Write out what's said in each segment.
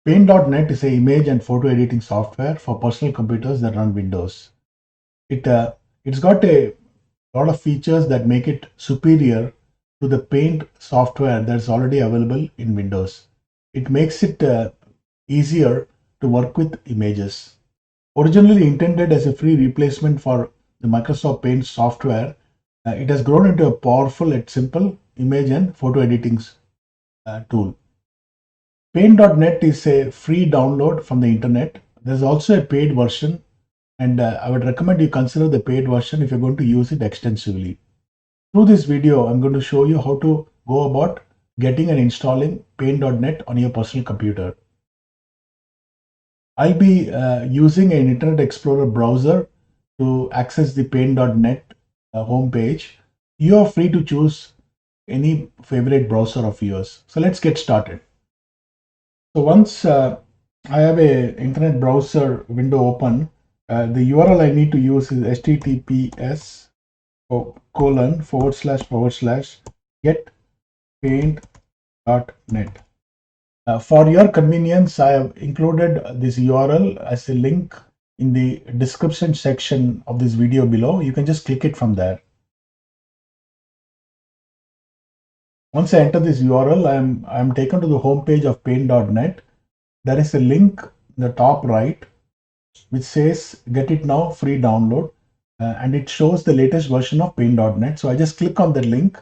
Paint.net is an image and photo editing software for personal computers that run Windows. It's got a lot of features that make it superior to the Paint software that's already available in Windows. It makes it easier to work with images. Originally intended as a free replacement for the Microsoft Paint software, it has grown into a powerful and simple image and photo editing tool. Paint.net is a free download from the internet. There's also a paid version, and I would recommend you consider the paid version if you're going to use it extensively. Through this video, I'm going to show you how to go about getting and installing Paint.net on your personal computer. I'll be using an Internet Explorer browser to access the Paint.net homepage. You are free to choose any favorite browser of yours. So let's get started. So once I have a internet browser window open, the URL I need to use is https :// getpaint.net. For your convenience, I have included this URL as a link in the description section of this video below. You can just click it from there. Once I enter this URL, I am taken to the home page of paint.net. There is a link in the top right which says get it now, free download, and it shows the latest version of paint.net. So I just click on the link.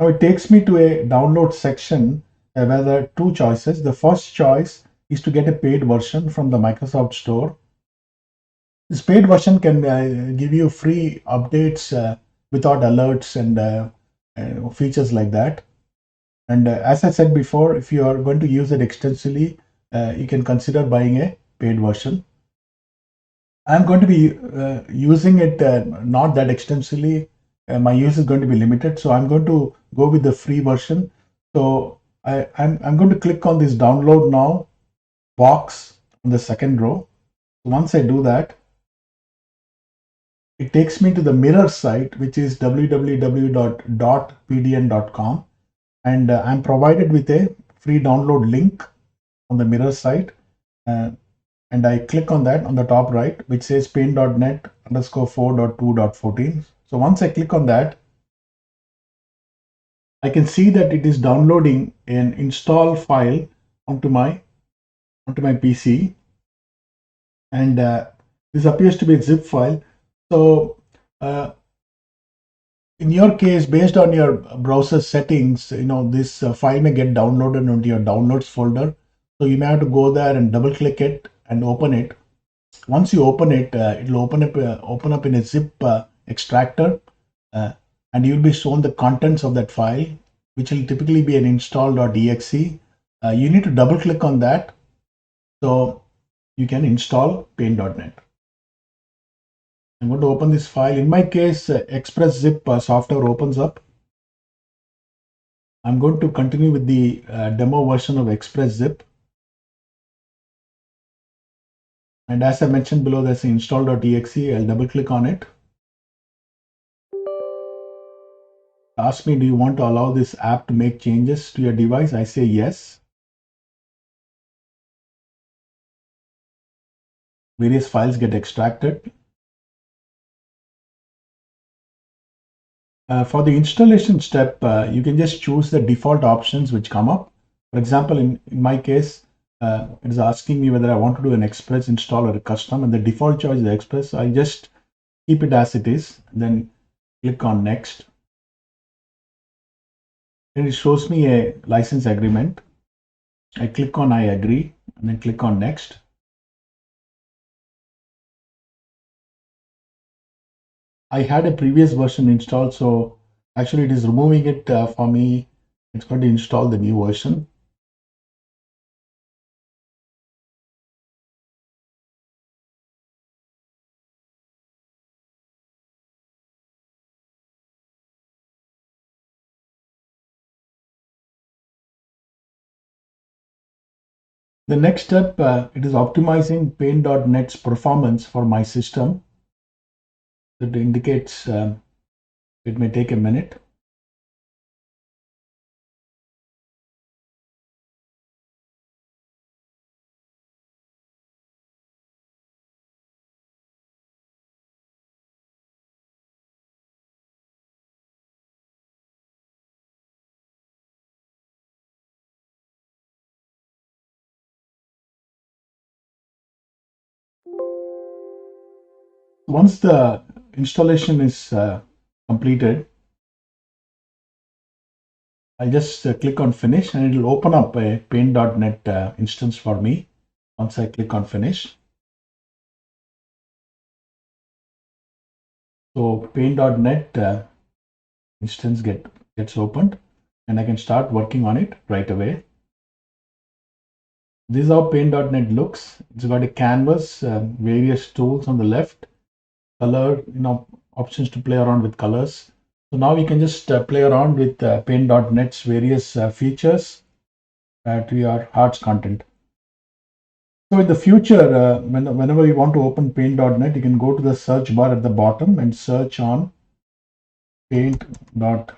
Now it takes me to a download section where there are two choices. The first choice is to get a paid version from the Microsoft Store. This paid version can give you free updates without alerts and features like that. And as I said before, if you are going to use it extensively, you can consider buying a paid version. I'm going to be using it not that extensively. My use is going to be limited, so I'm going to go with the free version. So I'm going to click on this download now box on the second row. Once I do that, it takes me to the mirror site, which is www.pdn.com, and I'm provided with a free download link on the mirror site. And I click on that on the top right, which says paint.net _4.2.14. So once I click on that, I can see that it is downloading an install file onto my PC, and this appears to be a zip file. So in your case, based on your browser settings, this file may get downloaded onto your downloads folder. So you may have to go there and double click it and open it. Once you open it, it'll open up in a zip extractor, and you'll be shown the contents of that file, which will typically be an install.exe. You need to double click on that so you can install paint.net. I'm going to open this file. In my case, ExpressZip software opens up. I'm going to continue with the demo version of ExpressZip. And as I mentioned below, there's an install.exe. I'll double click on it. Ask me, do you want to allow this app to make changes to your device? I say yes. Various files get extracted. For the installation step, you can just choose the default options which come up. For example, in my case, it is asking me whether I want to do an Express install or a custom, and the default choice is Express. I just keep it as it is, then click on Next. And it shows me a license agreement. I click on I agree, and then click on Next. I had a previous version installed, so actually it is removing it for me. It's going to install the new version. The next step, it is optimizing Paint.net's performance for my system. It indicates it may take a minute. Once the installation is completed, I'll just click on finish and it will open up a paint.net instance for me once I click on finish. So paint.net instance gets opened and I can start working on it right away. This is how paint.net looks. It's got a canvas, various tools on the left, color, options to play around with colors. So now we can just play around with paint.net's various features to your arts content. So in the future, whenever you want to open paint.net, you can go to the search bar at the bottom and search on paint.net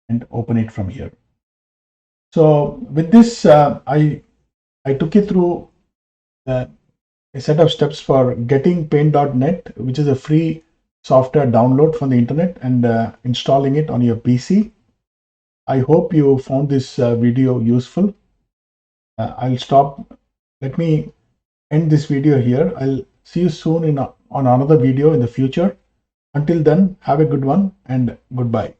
and open it from here. So with this, I took you through a set of steps for getting paint.net, which is a free software download from the internet, and installing it on your PC. I hope you found this video useful. I'll stop. Let me end this video here. I'll see you soon on another video in the future. Until then, have a good one and goodbye.